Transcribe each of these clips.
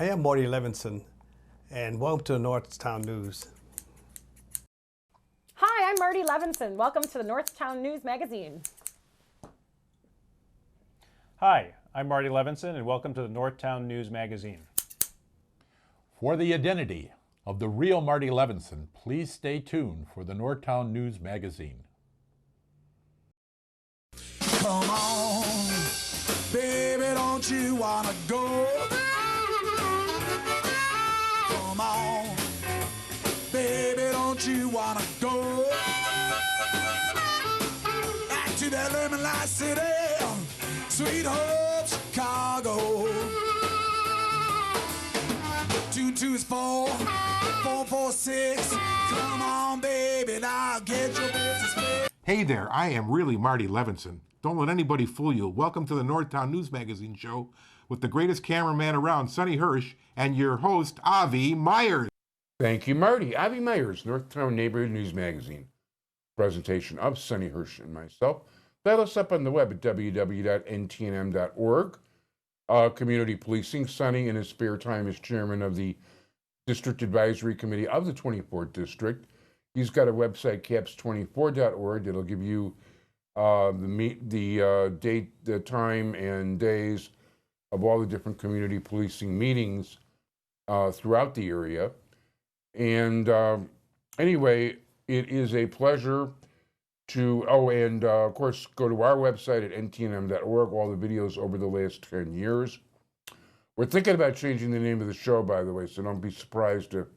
I am Marty Levinson, and welcome to the Northtown News. Hi, I'm Marty Levinson. Welcome to the Northtown News Magazine. Hi, I'm Marty Levinson, and welcome to the Northtown News Magazine. For the identity of the real Marty Levinson, please stay tuned for the Northtown News Magazine. Come on, baby, don't you wanna go? Come on, baby, don't you wanna go? Back to that lemon light city, sweet Hope, Chicago. 224 446. Come on, baby, now get your business paid. Hey there, I am really Marty Levinson. Don't let anybody fool you. Welcome to the Northtown News Magazine show with the greatest cameraman around, Sonny Hirsch, and your host, Avi Myers. Thank you, Marty. Avi Myers, Northtown Neighborhood News Magazine. Presentation of Sonny Hirsch and myself. Dial us up on the web at www.ntnm.org. Community policing. Sonny, in his spare time, is chairman of the District Advisory Committee of the 24th District. He's got a website, caps24.org, that'll give you the date, the time, and days of all the different community policing meetings throughout the area. And anyway, it is a pleasure to, of course, go to our website at ntnm.org, all the videos over the last 10 years. We're thinking about changing the name of the show, by the way, so don't be surprised if,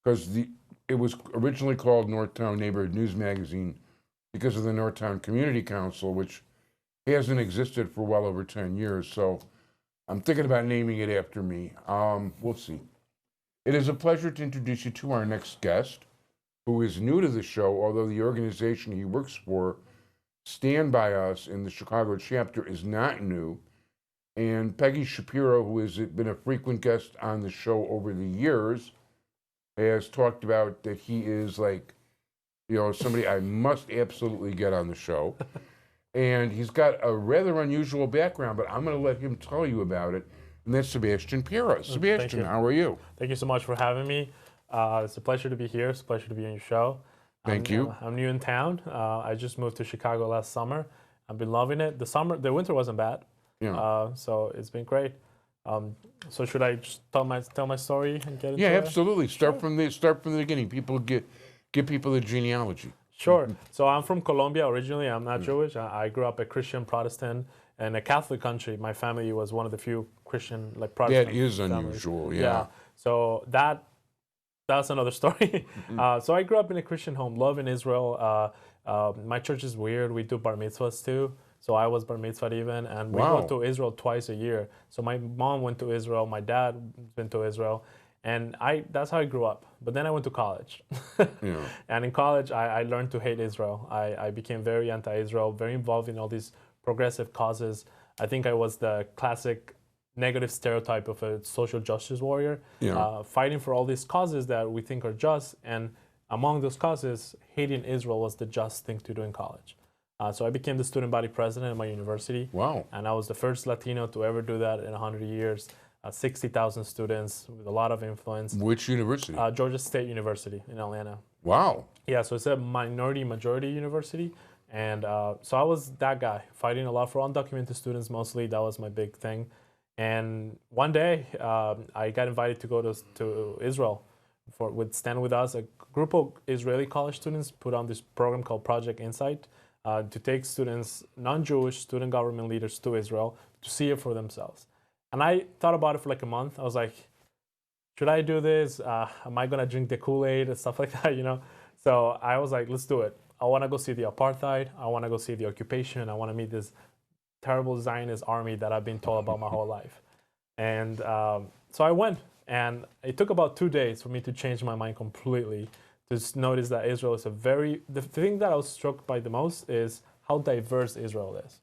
because it was originally called Northtown Neighborhood News Magazine because of the Northtown Community Council, which hasn't existed for well over 10 years. So I'm thinking about naming it after me. We'll see. It is a pleasure to introduce you to our next guest, who is new to the show, although the organization he works for, Stand By Us, in the Chicago chapter, is not new. And Peggy Shapiro, who has been a frequent guest on the show over the years, has talked about that he is like, somebody I must absolutely get on the show. And he's got a rather unusual background, but I'm going to let him tell you about it. And that's Sebastian Parra. Sebastian, how are you? Thank you so much for having me. It's a pleasure to be here. It's a pleasure to be on your show. Thank you. I'm new in town. I just moved to Chicago last summer. I've been loving it. The winter wasn't bad. Yeah. So it's been great. So should I just tell my story and get into it? Yeah, absolutely. Start from the beginning. People give people the genealogy. Sure. So I'm from Colombia originally. I'm not Jewish. I grew up a Christian Protestant in a Catholic country. My family was one of the few Christian Protestant. That is families. unusual. Yeah. So that's another story. So I grew up in a Christian home, love in Israel. My church is weird. We do bar mitzvahs too. So I was bar mitzvahed even, and we go to Israel twice a year. So my mom went to Israel, my dad went to Israel, and that's how I grew up. But then I went to college. And in college, I learned to hate Israel. I became very anti-Israel, very involved in all these progressive causes. I think I was the classic negative stereotype of a social justice warrior, fighting for all these causes that we think are just. And among those causes, hating Israel was the just thing to do in college. So I became the student body president at my university. Wow. And I was the first Latino to ever do that in 100 years. 60,000 students with a lot of influence. Which university? Georgia State University in Atlanta. Wow. Yeah, so it's a minority-majority university. And so I was that guy, fighting a lot for undocumented students mostly. That was my big thing. And one day, I got invited to go to Israel with Stand With Us. A group of Israeli college students put on this program called Project Insight to take students, non-Jewish student government leaders to Israel to see it for themselves. And I thought about it for like a month. I was like, should I do this? Am I going to drink the Kool-Aid and stuff like that, So I was like, let's do it. I want to go see the apartheid. I want to go see the occupation. I want to meet this terrible Zionist army that I've been told about my whole life. And so I went. And it took about 2 days for me to change my mind completely, to notice that Israel is the thing that I was struck by the most is how diverse Israel is.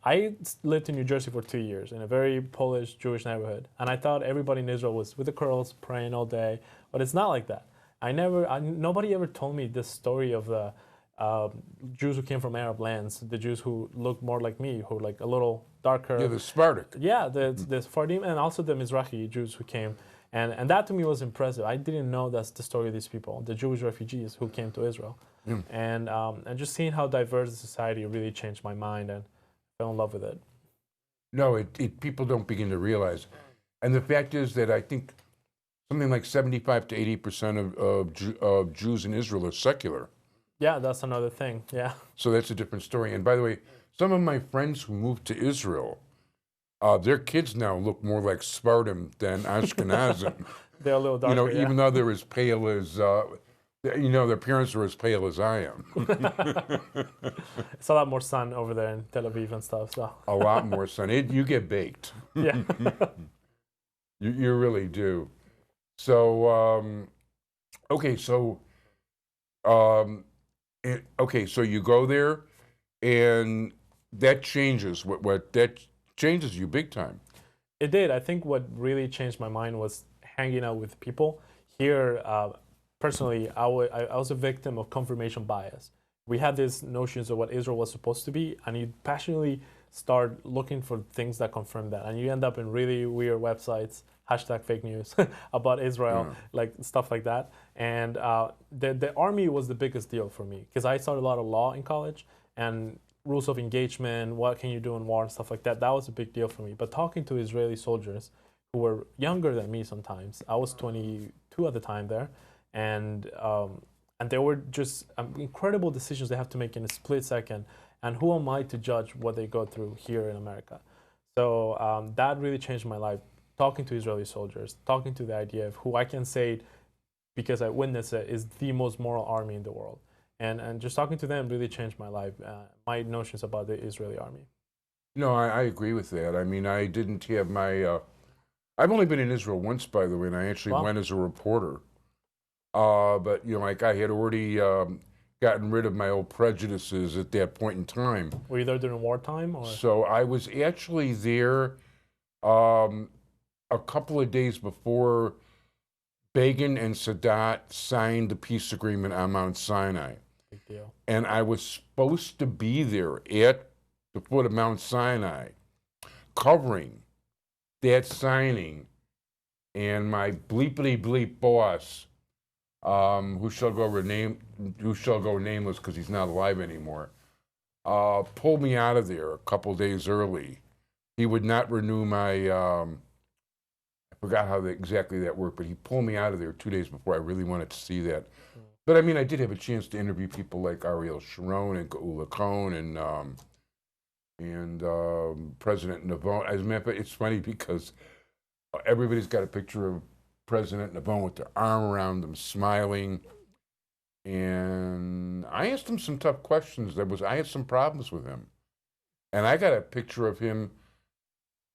I lived in New Jersey for 2 years in a very Polish Jewish neighborhood, and I thought everybody in Israel was with the curls praying all day, but it's not like that. Nobody ever told me this story of the Jews who came from Arab lands, the Jews who looked more like me, who like a little darker. Yeah, the Spartak. Yeah, the Sephardim and also the Mizrahi Jews who came. And that to me was impressive. I didn't know that's the story of these people, the Jewish refugees who came to Israel. And just seeing how diverse the society really changed my mind and fell in love with it. No, it people don't begin to realize. And the fact is that I think something like 75 to 80% of Jews in Israel are secular. Yeah, that's another thing. Yeah. So that's a different story. And by the way, some of my friends who moved to Israel, their kids now look more like Spartan than Ashkenazim. They're a little darker. You know, yeah. even though they're as pale as, their parents are as pale as I am. It's a lot more sun over there in Tel Aviv and stuff. So A lot more sun. You get baked. yeah. You really do. So, okay, so, so you go there, and that changes. What that changes you big time. It did. I think what really changed my mind was hanging out with people. Here, personally, I was a victim of confirmation bias. We had these notions of what Israel was supposed to be, and you passionately start looking for things that confirm that. And you end up in really weird websites, #fake news, about Israel, like stuff like that. And the army was the biggest deal for me, because I studied a lot of law in college, and rules of engagement, what can you do in war and stuff like that, that was a big deal for me. But talking to Israeli soldiers who were younger than me sometimes, I was 22 at the time there, and there were just incredible decisions they have to make in a split second, and who am I to judge what they go through here in America? So that really changed my life, talking to Israeli soldiers, talking to the idea of who I can say, because I witnessed it, is the most moral army in the world. And just talking to them really changed my life, my notions about the Israeli army. No, I agree with that. I mean, I didn't have my. I've only been in Israel once, by the way, and I actually went as a reporter. But like I had already gotten rid of my old prejudices at that point in time. Were you there during wartime, or? So I was actually there a couple of days before Begin and Sadat signed the peace agreement on Mount Sinai. Big deal. And I was supposed to be there at the foot of Mount Sinai, covering that signing, and my bleepity bleep boss, who shall go nameless because he's not alive anymore, pulled me out of there a couple days early. He would not renew my. I forgot how exactly that worked, but he pulled me out of there 2 days before I really wanted to see that. But I mean, I did have a chance to interview people like Ariel Sharon and Geula Cohn and President Navon. As a matter of fact, it's funny because everybody's got a picture of President Navon with their arm around them, smiling. And I asked him some tough questions. I had some problems with him. And I got a picture of him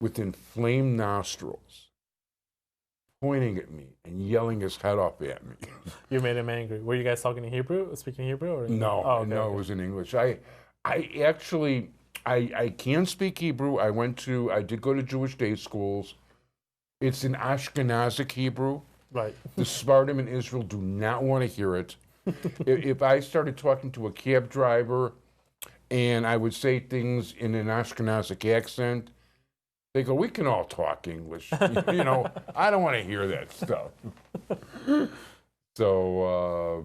with inflamed nostrils, pointing at me and yelling his head off at me. You made him angry. Were you guys talking in Hebrew, speaking Hebrew? Or No, okay, no, okay. It was in English. I actually can speak Hebrew. I did go to Jewish day schools. It's an Ashkenazic Hebrew. Right. The Spartan in Israel do not want to hear it. If I started talking to a cab driver and I would say things in an Ashkenazic accent, they go, "We can all talk English." I don't want to hear that stuff. So,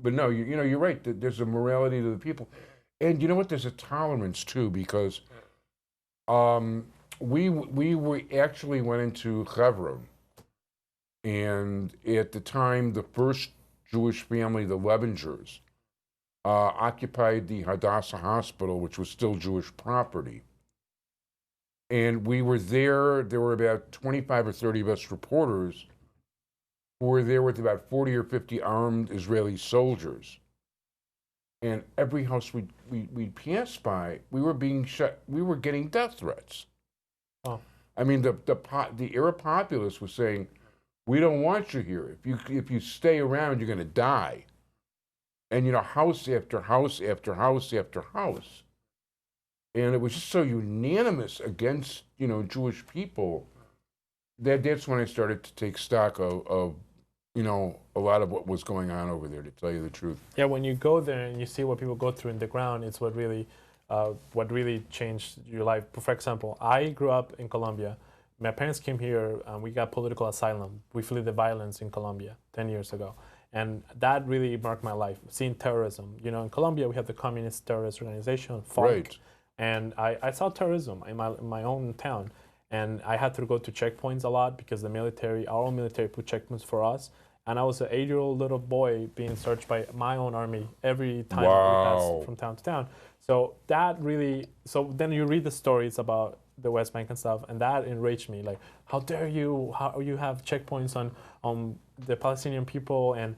but no, you're right. There's a morality to the people. And you know what? There's a tolerance too, because we actually went into Hebron, and at the time, the first Jewish family, the Levingers, occupied the Hadassah Hospital, which was still Jewish property. And we were there. There were about 25 or 30 of us reporters who were there with about 40 or 50 armed Israeli soldiers. And every house we'd pass by, we were being shot. We were getting death threats. Oh. I mean, the Arab populace was saying, "We don't want you here. If you stay around, you're going to die." And house after house after house after house. And it was just so unanimous against Jewish people that's when I started to take stock of you know, a lot of what was going on over there, to tell you the truth. Yeah, when you go there and you see what people go through in the ground, it's what really changed your life. For example, I grew up in Colombia. My parents came here and we got political asylum. We fled the violence in Colombia 10 years ago. And that really marked my life, seeing terrorism. You know, in Colombia, we have the communist terrorist organization, FARC. Right. And I saw terrorism in my own town. And I had to go to checkpoints a lot because the military, our own military, put checkpoints for us. And I was an 8-year-old little boy being searched by my own army every time we passed from town to town. So that really, so then you read the stories about the West Bank and stuff, and that enraged me. Like, how dare you? How you have checkpoints on the Palestinian people, and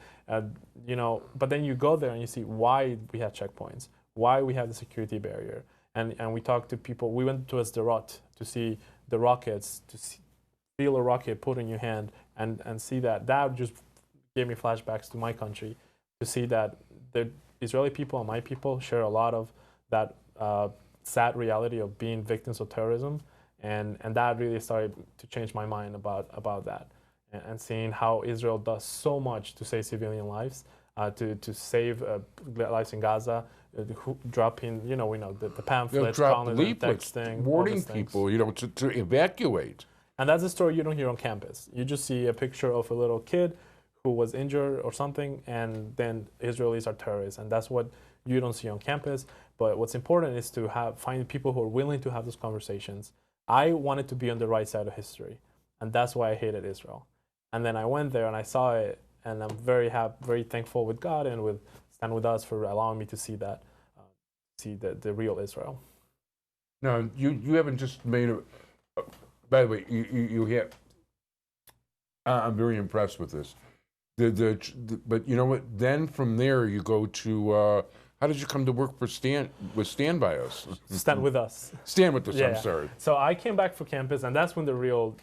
you know. But then you go there and you see why we have checkpoints, why we have the security barrier, and we talked to people. We went to Sderot to see the rockets, to feel a rocket put in your hand, and see that. That just gave me flashbacks to my country, to see that the Israeli people and my people share a lot of that sad reality of being victims of terrorism, and that really started to change my mind about that, and seeing how Israel does so much to save civilian lives, to save lives in Gaza, dropping, you know, we know the pamphlets, Drop calling leaflets, texting, warning people, you know, to evacuate. And that's a story you don't hear on campus. You just see a picture of a little kid who was injured or something, and then Israelis are terrorists, and that's what you don't see on campus. But what's important is to find people who are willing to have those conversations. I wanted to be on the right side of history, and that's why I hated Israel. And then I went there and I saw it, and I'm very happy, very thankful with God and with Stand With Us for allowing me to see that, see the real Israel. Now, you haven't just made a. By the way, you have. I'm very impressed with this. But you know what? Then from there you go to. How did you come to work for Stand By Us? Stand With Us. Stand With Us. Yeah. I'm sorry. So I came back for campus, and that's when the real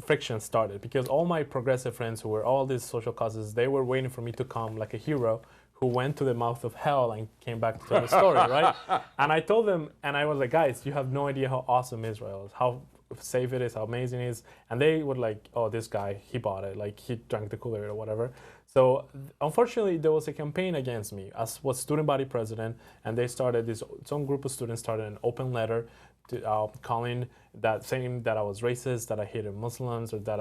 friction started, because all my progressive friends who were all these social causes, they were waiting for me to come like a hero who went to the mouth of hell and came back to tell the story, right? And I told them, and I was like, guys, you have no idea how awesome Israel is, how safe it is, how amazing it is. And they were like, oh, this guy, he bought it, like he drank the Kool-Aid or whatever. So unfortunately, there was a campaign against me. I was student body president, and they started some group of students started an open letter to, calling that, saying that I was racist, that I hated Muslims, or that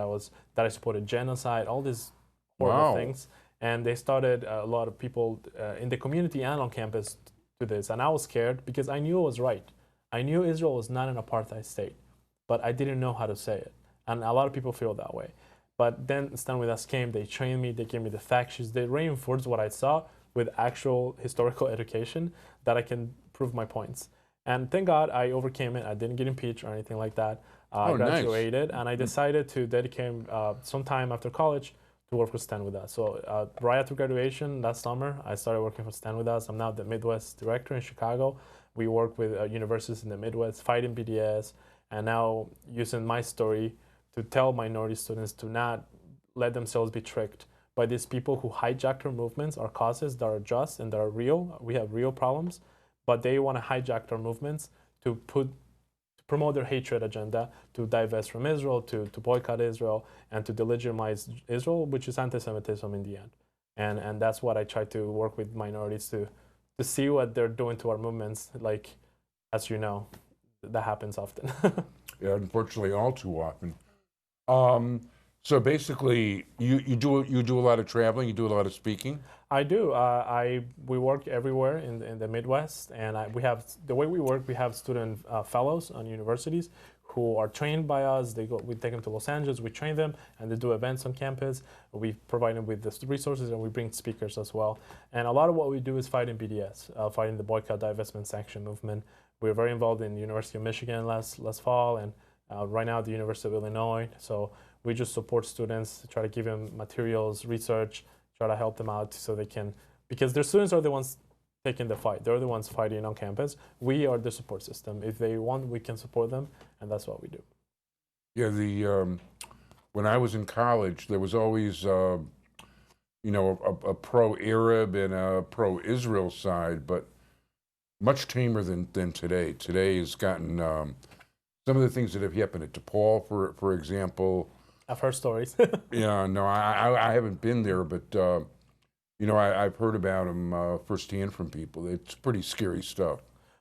I supported genocide, all these horrible things. And they started a lot of people in the community and on campus to this. And I was scared because I knew it was right. I knew Israel was not an apartheid state, but I didn't know how to say it. And a lot of people feel that way. But then Stand With Us came, they trained me, they gave me the fact sheets, they reinforced what I saw with actual historical education that I can prove my points. And thank God I overcame it. I didn't get impeached or anything like that. I graduated, and I decided to dedicate some time after college to work with Stand With Us. So right after graduation last summer, I started working for Stand With Us. I'm now the Midwest director in Chicago. We work with universities in the Midwest, fighting BDS, and now using my story to tell minority students to not let themselves be tricked by these people who hijack our movements, our causes that are just and that are real. We have real problems, but they want to hijack our movements to promote their hatred agenda, to divest from Israel, to boycott Israel, and to delegitimize Israel, which is anti-Semitism in the end. And that's what I try to work with minorities to see what they're doing to our movements. Like, as you know, that happens often. Yeah, unfortunately, all too often. So basically, you do a lot of traveling. You do a lot of speaking. I do. We work everywhere in the Midwest, and we have the way we work. We have student fellows on universities who are trained by us. We take them to Los Angeles. We train them, and they do events on campus. We provide them with the resources, and we bring speakers as well. And a lot of what we do is fighting BDS, fighting the boycott, divestment, sanction movement. We're very involved in the University of Michigan last fall, and right now at the University of Illinois. So we just support students, try to give them materials, research, try to help them out so they can, because their students are the ones taking the fight. They're the ones fighting on campus. We are the support system. If they want, we can support them, and that's what we do. Yeah, when I was in college, there was always, a pro-Arab and a pro-Israel side, but much tamer than today. Today has gotten some of the things that have happened at DePaul, for example, I've heard stories. Yeah, no, I haven't been there, but you know, I've heard about them firsthand from people. It's pretty scary stuff.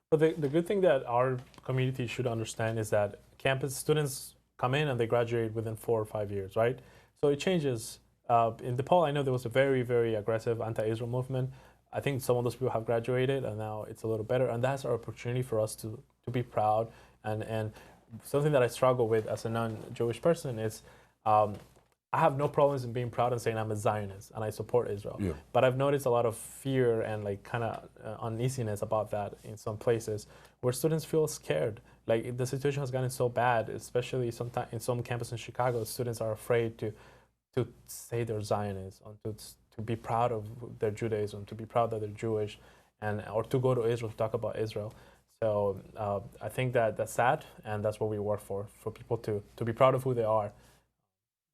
But the good thing that our community should understand is that campus students come in and they graduate within 4 or 5 years, right? So it changes. In DePaul, I know there was a very, very aggressive anti-Israel movement. I think some of those people have graduated and now it's a little better. And that's our opportunity for us to be proud. And something that I struggle with as a non-Jewish person is I have no problems in being proud and saying I'm a Zionist and I support Israel. Yeah. But I've noticed a lot of fear and like kind of uneasiness about that in some places where students feel scared. Like the situation has gotten so bad, especially sometimes in some campuses in Chicago, students are afraid to say they're Zionists, to be proud of their Judaism, to be proud that they're Jewish, or to go to Israel to talk about Israel. So I think that's sad, and that's what we work for people to be proud of who they are.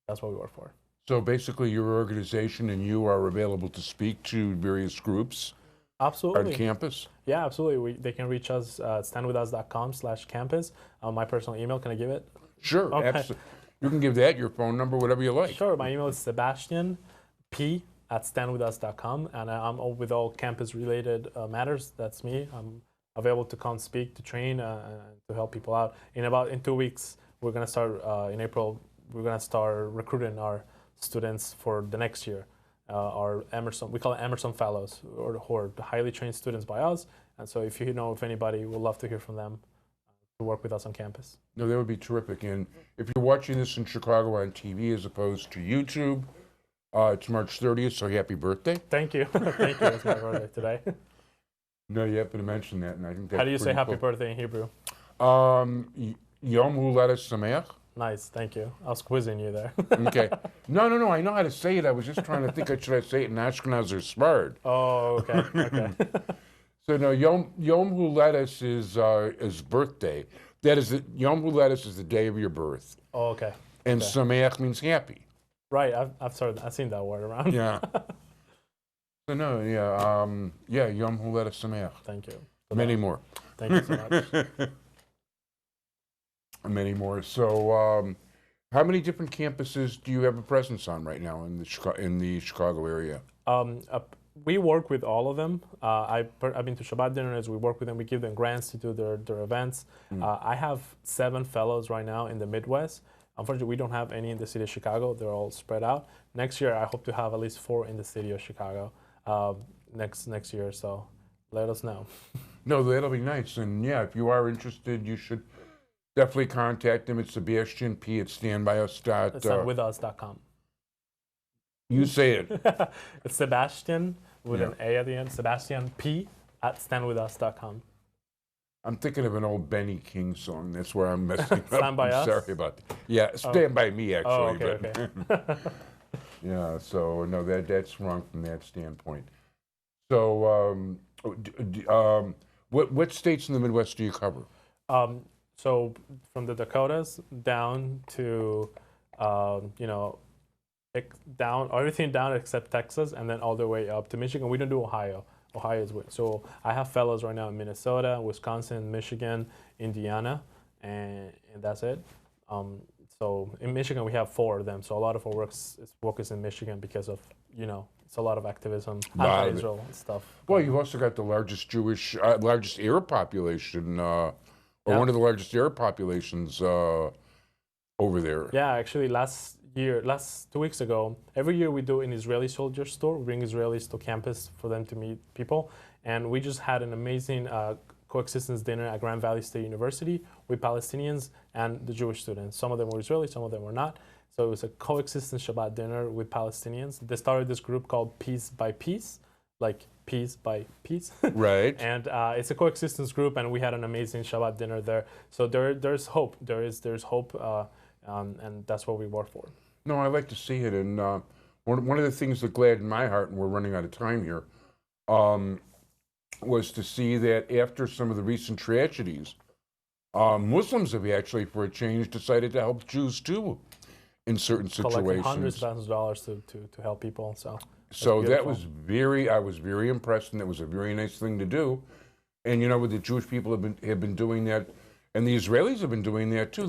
That's what we work for. So basically, your organization and you are available to speak to various groups Absolutely. on campus? Yeah, absolutely. They can reach us at standwithus.com/campus. My personal email, can I give it? Sure, Okay. absolutely. You can give that, your phone number, whatever you like. Sure. My email is sebastianp@standwithus.com, and I'm with all campus-related matters. That's me. I'm available to come speak, to train, to help people out. In 2 weeks, we're gonna start in April. We're gonna start recruiting our students for the next year. Our Emerson, we call it Emerson Fellows, who are highly trained students by us. And so, if you know of anybody, we'd love to hear from them to work with us on campus. No, that would be terrific. And if you're watching this in Chicago on TV as opposed to YouTube, it's March 30th, so happy birthday. Thank you. Thank you. It's my birthday today. No, you happen to mention that, and I think that's How do you say pretty happy cool. birthday in Hebrew? Yom Huledet Sameach. Nice. Thank you. I was quizzing you there. Okay. No, I know how to say it. I was just trying to think, should I say it in Ashkenaz or Sfard? Oh, okay. Okay. So no, Yom Huledet is birthday. That is, Yom Huledet is the day of your birth. Oh, okay. And Okay. Sameach means happy. Right. I've seen that word around. Yeah. So no, yeah, Yom Huledet Sameach. Thank you. Many more. Thank you so much. Many more. So, how many different campuses do you have a presence on right now in the Chicago area? We work with all of them. I've been to Shabbat dinners. We work with them. We give them grants to do their events. I have 7 fellows right now in the Midwest. Unfortunately, we don't have any in the city of Chicago. They're all spread out. Next year, I hope to have at least 4 in the city of Chicago next year. So let us know. No, that'll be nice. And yeah, if you are interested, you should definitely contact them. It's Sebastian P. at standbyus. It's standwithus.com. You say it. It's Sebastian with an A at the end. Sebastian P. at standwithus.com. I'm thinking of an old Benny King song. That's where I'm messing up. Stand by I'm Us? sorry about that. Yeah, Stand By Me, actually. Oh, okay, but okay. yeah, so no, that's wrong from that standpoint. So, what states in the Midwest do you cover? So from the Dakotas down to, down everything down except Texas, and then all the way up to Michigan. We don't do Ohio. Ohio is so I have fellows right now in Minnesota, Wisconsin, Michigan, Indiana, and that's it. So in Michigan we have 4 of them. So a lot of our work is focused in Michigan because of it's a lot of activism, anti-Israel stuff. Well, you've also got the largest largest Arab population, or Yeah. one of the largest Arab populations over there. Yeah, actually, last 2 weeks ago, every year we do an Israeli soldier store. We bring Israelis to campus for them to meet people. And we just had an amazing coexistence dinner at Grand Valley State University with Palestinians and the Jewish students. Some of them were Israeli, some of them were not. So it was a coexistence Shabbat dinner with Palestinians. They started this group called Peace by Peace, like peace by peace. Right. And it's a coexistence group, and we had an amazing Shabbat dinner there. So there's hope. There's hope, and that's what we work for. No, I like to see it. And one of the things that gladdened my heart, and we're running out of time here, was to see that after some of the recent tragedies, Muslims have actually, for a change, decided to help Jews too in certain Collecting situations. hundreds of thousands of dollars to help people. So that beautiful. was I was very impressed, and that was a very nice thing to do. And the Jewish people have been doing that, and the Israelis have been doing that too.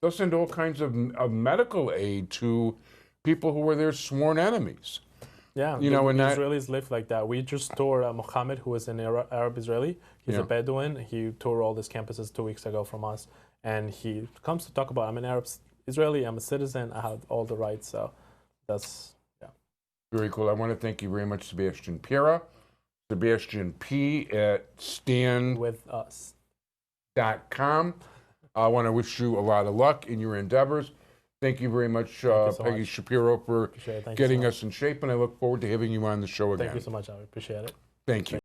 they'll send all kinds of medical aid to people who were their sworn enemies. Yeah, You know, and that- Israelis live like that. We just toured Mohammed, who is an Arab Israeli. He's Yeah. a Bedouin. He toured all these campuses 2 weeks ago from us, and he comes to talk about, I'm an Arab Israeli. I'm a citizen. I have all the rights. So that's Very cool. I want to thank you very much, Sebastian Parra, Sebastian P at Stan.com. with us. I want to wish you a lot of luck in your endeavors. Thank you very much, you so Peggy much. Shapiro, for Appreciate it. Thank you getting so us in shape, and I look forward to having you on the show again. Thank you so much. I appreciate it. Thank you.